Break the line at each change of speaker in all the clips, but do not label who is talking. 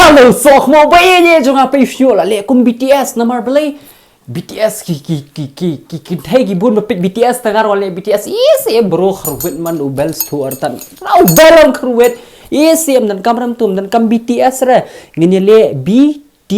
Halo SOHKHMOW bayanya jangan apa view lah le kum BTS namar belai BTS ki thay ki bun mapit BTS tangar wale BTS is bro khruwet man ubel stu artan ubelam khruwet is dan kamram tum dan kam BTS ra ngini le BT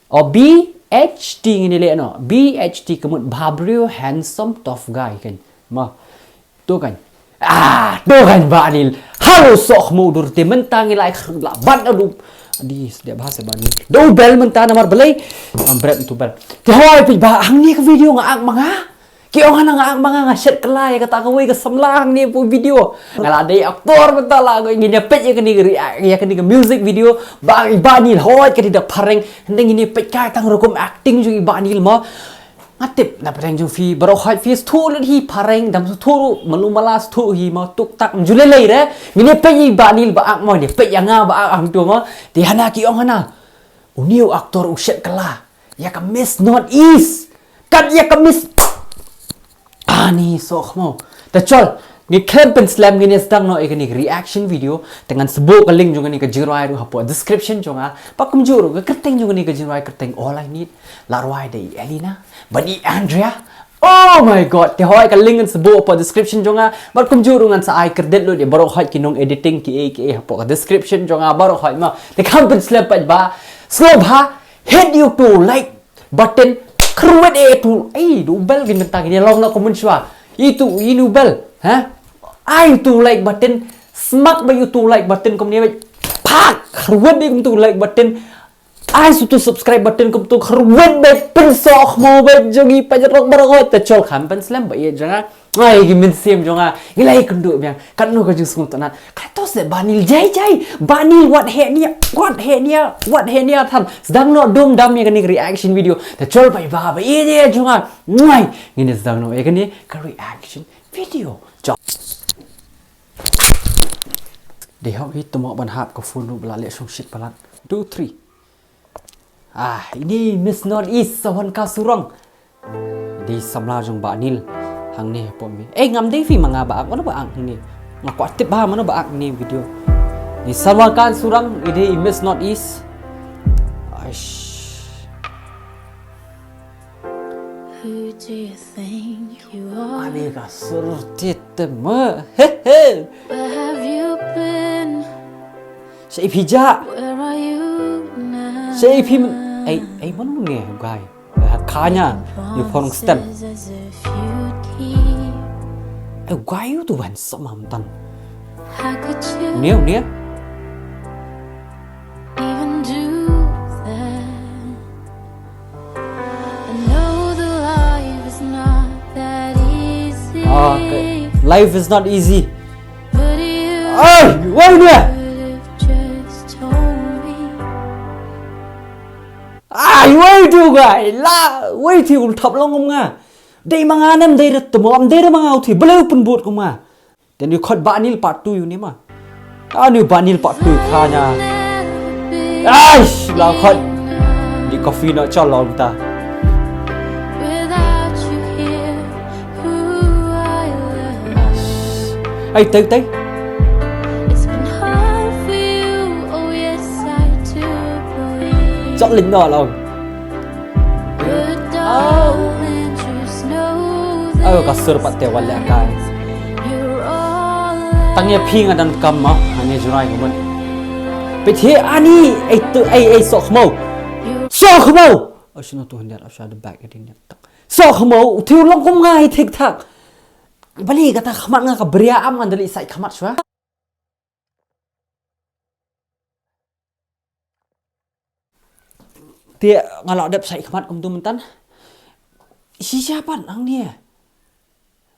or BHT ngini le no BHT kemut babreo handsome tough guy kan ma tu kan tu kan Banil. Halo SOHKHMOW dur te mentang ilai khla ban adu di setiap bahasa Banil. Do bel mentang namar belai ambret tu bel. Te hoi pi ba hang ni ke video ngaak manga. Ki ong ngaak manga Shet kelai kata kau ke semlang ni pu video. Ngala dei aktor mental lah ko ingin pet ya kini react ya kini music video ba Banil hoi ke dak pareng hendeng ini pet kai tang rokom acting ju Banil ma ngatip na pareng ju fi baroh fi thu le hi pareng dam thu malu malas thu hi ma tuk tak jule lei re ngine pe yi Banil ba ak mo ni pe yang ba ang tu ma ti hana ki ong hana uniu aktor Shet kala ya ka miss not east kat ya ka miss ani SOHKHMOW ta chol ni campaign slam ngine stang no ekani reaction video dengan sebut ke link juga ni ke jirai ru hapo description jonga pakum juru ke kerteng juga ni ke jirai kerteng all I need larwai dei Elena bani Andrea oh my god te hoi ka link ngan sebut apa description jonga pakum juru ngan sa ai kerdet lu de baroh hoi kinong editing ki hapo ka description jonga baroh hoi ma te campaign slam pa ba slow ba hit you to like button kruet tu du bel gin mentang ni long na komen shwa itu inu bel ha ai tu like button smack ba you tu like button kom ni pak kruet di kom tu like button ai su tu subscribe button kom tu kruet be pen SOHKHMOW be jogi pa jarok barok te chol campaign slam ba ye janga ai gimin sim jonga ilai kundu byang kan no ka jus ngutana ka to se Banil jai Banil what he nia tham sedang no dum dam ye kani reaction video te chol bai ba ye jonga ngai ngine sedang no ye kani ka reaction video để họ hít tụi ban hạp có phun nụ là lệ sông shit balat 2 3 ini Miss North East Sanwaka Surong di samla jong Banil hang ni pom ngam dei fi manga ba ano ba ang ni ngakwa tip ba mano ba ang ni video di Sanwaka Surong ini Miss North East who do you think you are amiga surtit me where have you been say pija where are you now say pi ai mon nghe gai khanya ni phong stem gai tu ban samam tan neo life is not easy. Why dia? Why tu guy? La, why tu ultap long nga? Day mga nem day ret mo, day mga uthi belaw pun buat ko ma. Then you cut Banil part 2 you ni ma. Ni Banil part 2 khanya. La cut di coffee na chalong ta. Ai tới chọn lính đỏ lòng cả sơ pat te wal kai tangnya ping adan kam ma ane jurai ko man pe the ani ai SOHKHMOW ashuna to handar asha the back edin tak SOHKHMOW thiu long kom ngai thik thak bali kata khamat nga ka bria am ngandali sai khamat shwa dia ngalak dap sai khamat kum tu mentan si siapa ang ni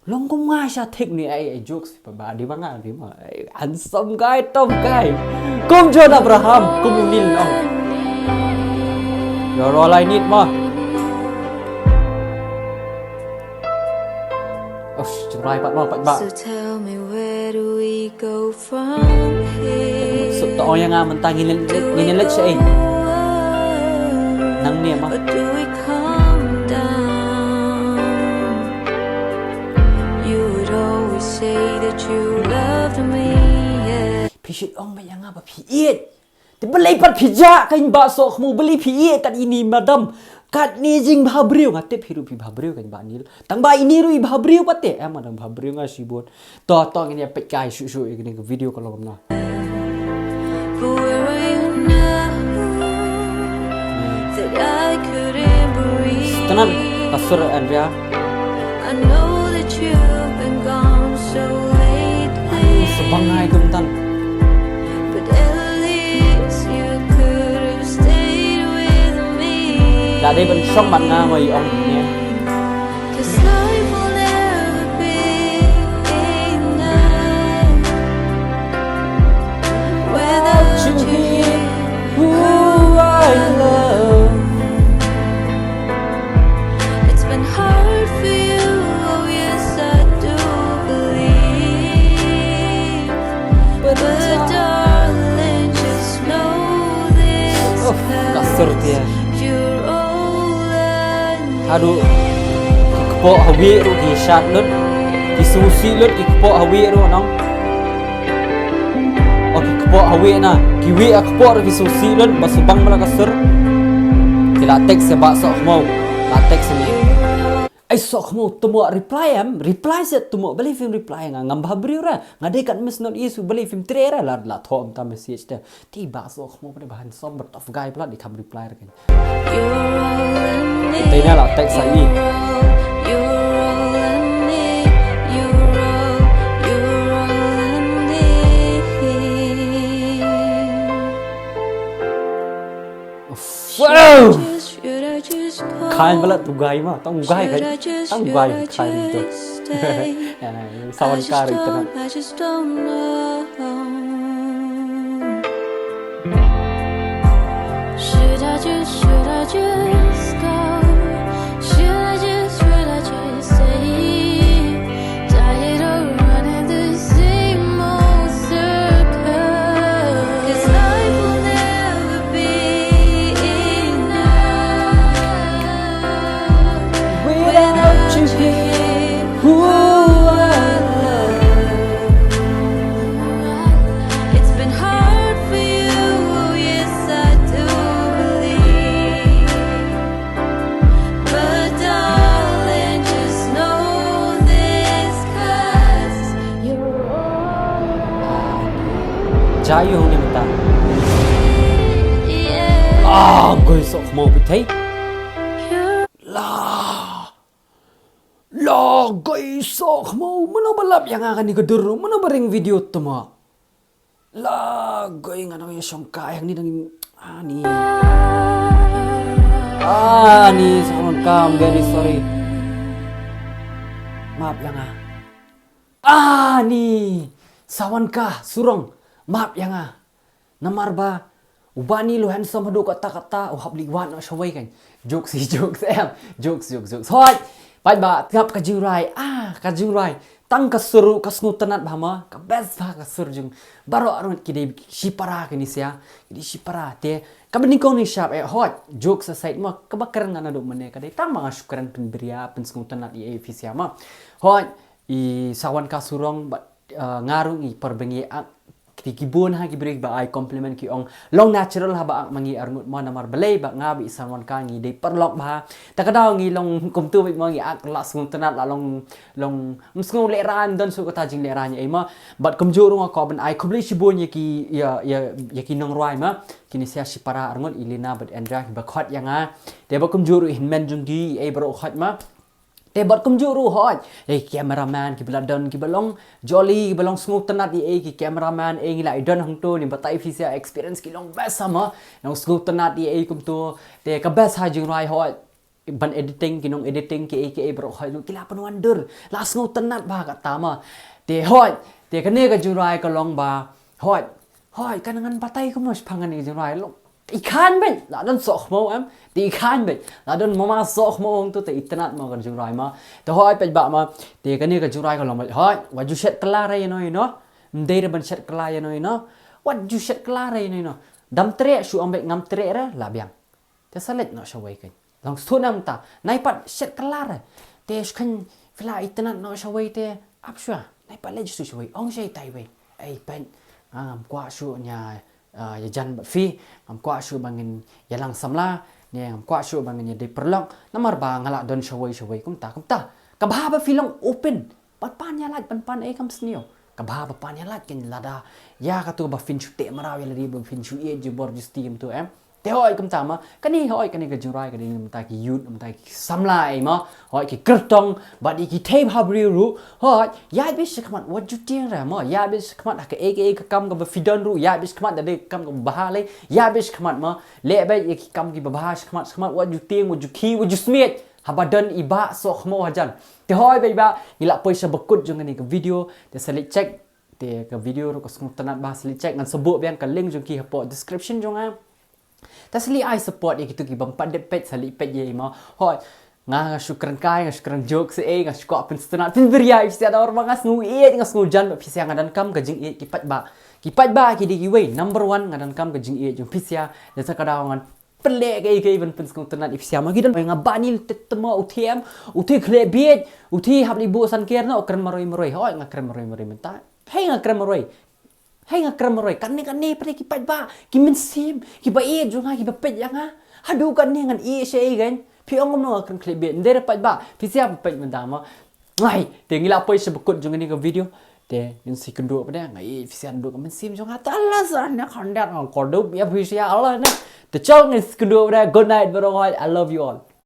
long kum nga sha thik ni ai jokes ba di banga di ma handsome guy top guy kum John Abraham kum nil long you're all I need ma Right, so tell me where do we go from here? So to yang mentang nginilit siya nang niya ma. Do we come down? You would always say that you loved me. Yeah. Pishit ong ba yang ba piit. te belai pat pija kan ba SOHKHMOW beli pi kat ini madam kat ni jing bhabriu ngate hiru pi bhabriu kan ba ni tang ba ini ru bhabriu pate madam bhabriu nga sibot to ini pet kai shu ini video kalau kamna tenan kasur Andrea sebangai tumtan đã đây bên sông mặt nga mời ông nhé kasur dia aduh kepo hawi ru di Shet lut di susi lut di kepo hawi ru nong oke kepo hawi na kiwi kepo ru di susi lut basubang mala kasur kila teks sebab SOHKHMOW la teks ni ai SOHKHMOW tumo reply set tumo beli film reply ngam bhabriu ra ngade kat miss not isu beli film trailer la thom ta message te tiba SOHKHMOW pada bahan som ber of guy pula di tham reply ra kan đây là teks sai wow khai bala tugai mah tong gai kan tong gai khai itu sawan kari tenan should I just go should I just stay tired of running the same old circle 'cause life will never be enough without you here who I love it's been hard for you yes I do believe but darling just know this 'cause you're all jayo ni mata goi SOHKHMOW bị thấy la goi SOHKHMOW mana balap yang akan dikedur mana bering video tu mah la goi ngano yang songka yang ni nang ni sawan kam very sorry maaf yang ni Sanwaka Surong maaf yang namar ba ubani lu handsome hadu kata-kata habli wan no shawai kan jokes hoi pai ba ngap ka jurai ka jurai tang ka suru ka snutanat bhama ka best ba ka surjung baro arun kide shipara kini sia kide shipara te ka benikong ni sharp hoi jokes aside ma ka bakar ngana do mane ka dai tang mga syukran penberia pen snutanat i efisia ma hoi I Sanwaka Surong ngaru i perbengi kibun ha kibri ba ai compliment ki ong long natural ha ba mangi arngut mo namar belai ba ngabi Sanwaka ngi dei perlok ba ta kadau ngi long kumtu bi mangi ak la sung tanat la long msngu le ran don su kata jing le ran ai ma bat kumjuru ngo ko ban ai kubli shibun ya ki nong roi ma kini sia shipara arngut ilina bat Andrea ba khot yanga de ba kumjuru hinmen jungi ai bro khot ma te bot kumjuru hoj cameraman ki beladon ki balong jolly ki balong smooth tanat di ki cameraman ngi la idon hang tu ni batai fisia experience ki long best sama nong smooth tanat di kum tu te ka best ha jing rai hoj ban editing ki nong editing ki bro hoj ki la pan wonder la smooth tanat ba ka tama te hoj te ka ne ka jing rai ka long ba hoj kanangan batai ko mos phangan ni jing rai long ikan ben la don SOHKHMOW am ti ikan ben la don mama SOHKHMOW tu te itanat ma kan jungrai ma to hoi pe ba ma te kan ni kan jungrai ka long hoi waju Shet kala re no no ndei ban Shet kala no waju Shet kala re no dam tre su ambek ngam tre ra la biang te salet no shawai kan long sunam ta nai pat Shet kala re te kan fla itanat no shawai te apshwa nai pat le su shawai ong shai tai we ai pen kwa su nya ya jan ba fi ngam kwa shu bangin yalang samla ne ngam kwa shu bangin ya de perlong namar ba ngala don shawai kumta kabha ba filong open pan ya lat pan kam snio kabha ba pan ya lat ken lada ya ka tu ba fin chu te maraw ya ladi ba fin chu e ju bor ju steam tu te hoi kumta ma kani hoi kani ka jurai kani mta ki yut mta ki samlai ma hoi ki kertong ba di ki tape habri ru hoi ya bi shikmat what you ting ra ma ya bi shikmat ka eke kam ka ba fidon ru ya bi shikmat da de kam ka ba le ya bi shikmat ma le ba ki kam ki ba shikmat what you ting what you ki what you smith habadan iba SOHKHMOW hajan te hoi ba gila poisa bakut jong ni ka video te salik check te ka video ru ka sung tanat ba salik check ngan sebut biang ka link jong ki hapo description jong tasli I support gitu ki bampat de pet sali pet ye ma hoi nga syukran kai nga syukran joke se nga syukwa pen stena tin beria if ada orang ngas ngu ngas ngu jan pisia ngadan kam ka jing kipat ba ki di way number 1 ngadan kam ka jing jung pisia de sakadawangan pelek ke even pen skung tenat if sia ma gidan nga banil tetema utiem uti klebiet uti habli bu san kerna okran maroi hoi nga kran maroi menta hey nga kran maroi hay nga kramroy kan ni pre ki pat ba ki min sim ki ba e jo nga ki ba pet yang ha hadu kan ni ngan e she gan pi ongom no kan clip be ndere pat ba pi sia pet man dama ngai te ngila poi se bekut jo ngani ka video te in si kendo pa da ngai pi sia ndu ka min sim jo nga tala san na khandat ko do ya pi sia Allah na te chong is kendo da good night bro I love you all.